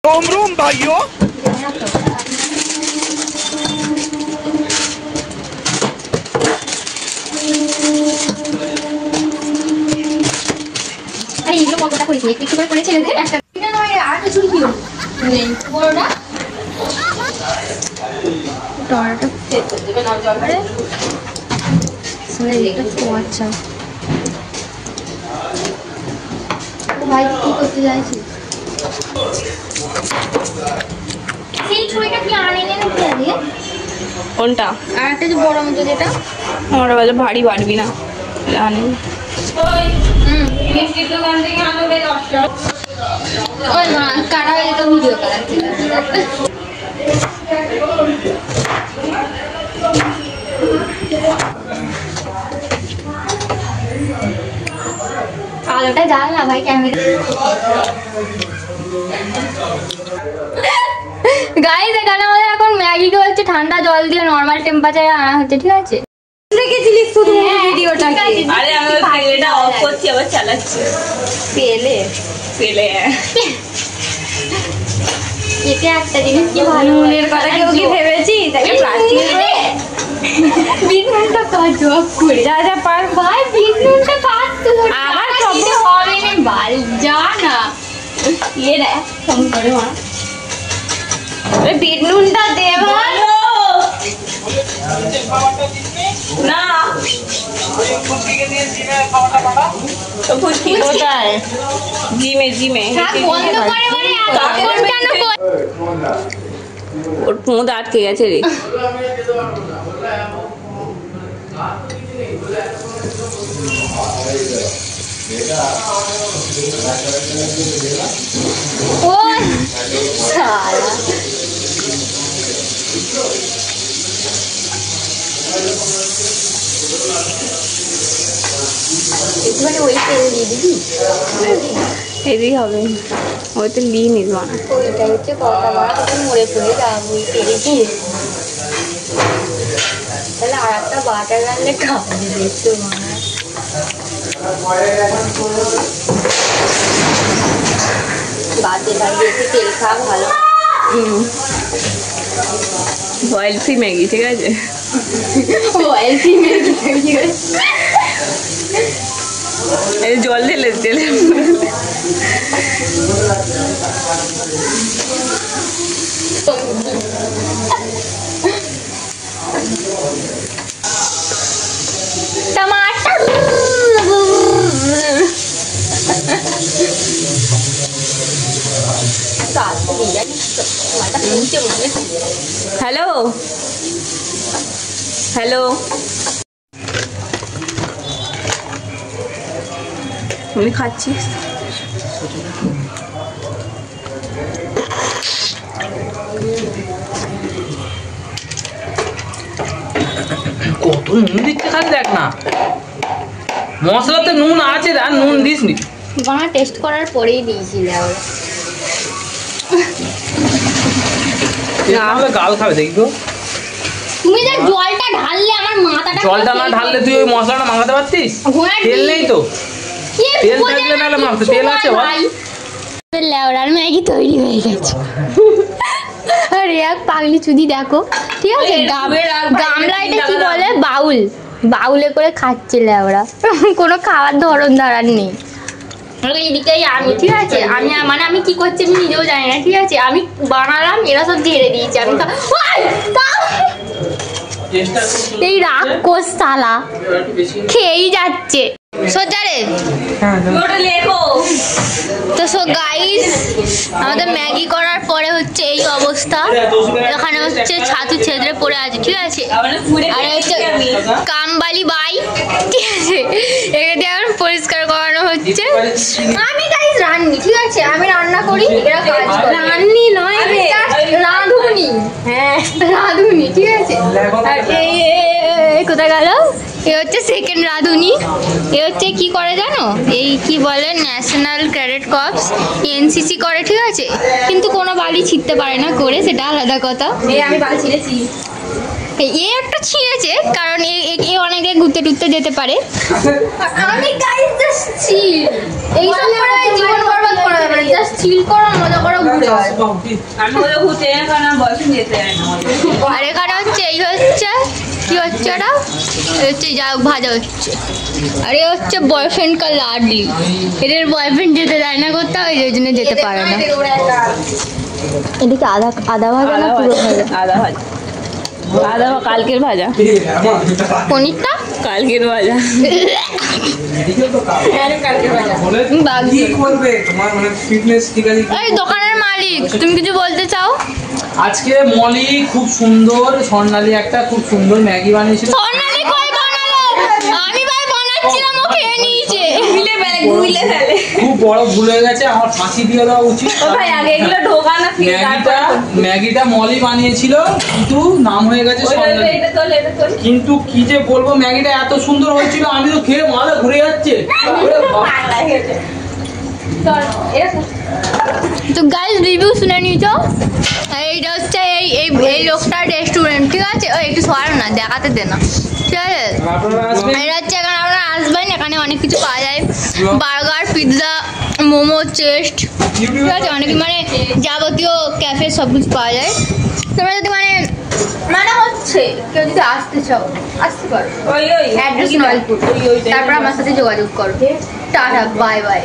रोम रोम भाइयों। আরে এগুলো কতটা করিস একটু করে করে ছেড়ে দে একটা এটা নয় আর কিছু কি নেই বড়টা টমেটো দেবে না জল করে শুনে এটা তো আচ্ছা ভাই কি করতে যাচ্ছিস সেই ছুরিটা কি আনে না কি আগে কোনটা আর একটা যে বড় মতো যেটা আমার বাজে ভারী বাড়বি না জানি মিষ্টির দোকান থেকে আনবে 10 টাকা ওই মা কাটা হয়ে যেত ভিডিও করাচ্ছি আলোটা জ্বাল না ভাই ক্যামেরা গাইস এখানে আমাদের এখন ম্যাগিকে হচ্ছে ঠান্ডা জল দিয়ে নরমাল টেম্পারেচারে আনা হচ্ছে ঠিক আছে দেখেছিলিস শুধু ভিডিওটা আরে আমি পেলেটা অফ করছি আবার চালাচ্ছি পেলে এটা একটা জিনিস কি ভালো নুনের কথা কেউ কি ভেবেছি তাকে প্লাস্টিকের বিট নুনটা কাজ জব করে যা যা পার ভাই বিট নুনটা কাজ তো আবার সবই হবে না বাল যা না ये रे कम करे मां अरे बीट नुनटा दे भाई ना तो कुछ की होता है जी में বন্ধ করে মানে এখন কেন ওর ফোন আটকে গেছে রে ও সালা একটুখানি ওই তেল দিয়ে দিবি এদিকে হবে ওই তো লি নিবা না ওইটা হচ্ছে কটা মাছ মরে পড়ে যাবো ওই তেলে দিয়ে তাহলে আর একটা বাটার রান্না খাওয়া দিবে একটু বাদে বাড়ি একটু তেল খাওয়া ভালো বয়েল ফ্রি ম্যাগি ঠিক আছে বয়েল ফ্রি ম্যাগি ঠিক আছে এই জল ঢেলে তেলে टमाटर हेलो हेलो আমি খাচ্ছি কত নুন দিচ্ছে খালি দেখ না মশলাতে নুন আছে আর নুন দিসনি বানা টেস্ট করার পরেই দিয়েছিল তাহলে গাল খাবে দেখবো তুমি যে জলটা ঢাললে আমার মাথাটা জলটা না ঢাললে তুই ওই মশলাটা মাখাতে পারতিস তেল নেই তো তেল থাকলে নাহলে মাখতে তেল আছে ভাই লেওড়ার ম্যাগি তৈরি হয়ে গেছে আরে এক পাগলি চুদি দেখো ঠিক আছে গামলা এটা কি বলে বাউলে করে খাচ্ছে লেওড়া কোনো খাওয়ার ধরন ধারণ নেই এইদিকেই আমি ঠিক আছে আমি কি করছি আমি নিজেও জানি না ঠিক আছে আমি বানালাম এরা সব ঝেড়ে দিয়েছে আমি এই রাক্ষস শালা খেয়েই যাচ্ছে সোজারে তো সো গাইস আমাদের ম্যাগি করার পরে হচ্ছে এই অবস্থা এখানে হচ্ছে ছাতু ছেদরে পড়ে আছে ঠিক আছে আর হচ্ছে কামবালি বাই ঠিক আছে এখানে এখন পরিষ্কার করানো হচ্ছে আমি গাইস রান্নি ঠিক আছে আমি রান্না করি এরা কাজ করে রান্নি নয় রাঁধুনি হ্যাঁ রাঁধুনি ঠিক আছে আর এই কোথায় গেল এ হচ্ছে সেকেন্ড রাঁধুনি এ হচ্ছে কি করে জানো এই কি বলে ন্যাশনাল ক্যাডেট কর্পস এনসিসি করে ঠিক আছে কিন্তু কোনো বালি ছিটতে পারে না করে সেটা আলাদা কথা আমি বালি ছিঁড়েছি এ একটা ছিঁড়েছে কারণ এ অনেকে ঘুরতে টুরতে যেতে পারে। আমি গাইস জাস্ট চিল, এইসব করে জীবন বরবাদ করা যাবে না, জাস্ট চিল করো, মজা করো, ঘুরে আমি বলে ঘুরতে যাই কারণ আমার বয়ফ্রেন্ড যেতে যায় না। আর এখানে হচ্ছে এই হচ্ছে কি হচ্ছে, ওটা হচ্ছে যা ভাজা হচ্ছে। আর এ হচ্ছে বয়ফ্রেন্ড কা লাডলি, এদের বয়ফ্রেন্ড যেতে দেয় না কোথাও, এই জন্য যেতে পারে না। এদিকে আদা ভাজা না পুরো ভাজা? আদা ভাজা, আদা কালকের ভাজা, পনিরটা কালকের ভাজা। এই দোকানের মালিক, তুমি কিছু বলতে চাও? আজকে মলি খুব সুন্দর, স্বর্ণালী একটা খুব সুন্দর ম্যাগি বানিয়েছিল। স্বর্ণালী কই বানালো? আমি ভাই বানাচ্ছিলাম, ও খেয়ে নিয়েছে। গুলে ফেলে। খুব বড় ভুল হয়ে গেছে, আমার ফাঁসি দিয়ে দেওয়া উচিত। ও ভাই আগে এগুলো ঢোকা না, ম্যাগিটা মলি বানিয়েছিল, কিন্তু নাম হয়ে গেছে স্বর্ণালী। এটা তোল। কিন্তু কি যে বলবো, ম্যাগিটা এত সুন্দর হয়েছিল, আমি তো খেয়ে মাথা ঘুরে যাচ্ছে। তো গাইস রিভিউ শুনে নিয়েছো, এইটা হচ্ছে এই লোকটার রেস্টুরেন্ট, ঠিক আছে? ও একটু সরানো না, দেখাতে দে না, ঠিক আছে? এটা হচ্ছে এখানে আপনারা আসবেন, এখানে অনেক কিছু পাওয়া যায়, বার্গার, পিৎজা, মোমো, চেস্ট, ঠিক আছে? অনেক মানে যাবতীয় ক্যাফে সব কিছু পাওয়া যায়। তোমরা যদি মানে হচ্ছে কেউ যদি আসতে চাও, আসতে পারো। অ্যাড্রেস নয়পুর, তারপর আমার সাথে যোগাযোগ করো। Tata, bye bye.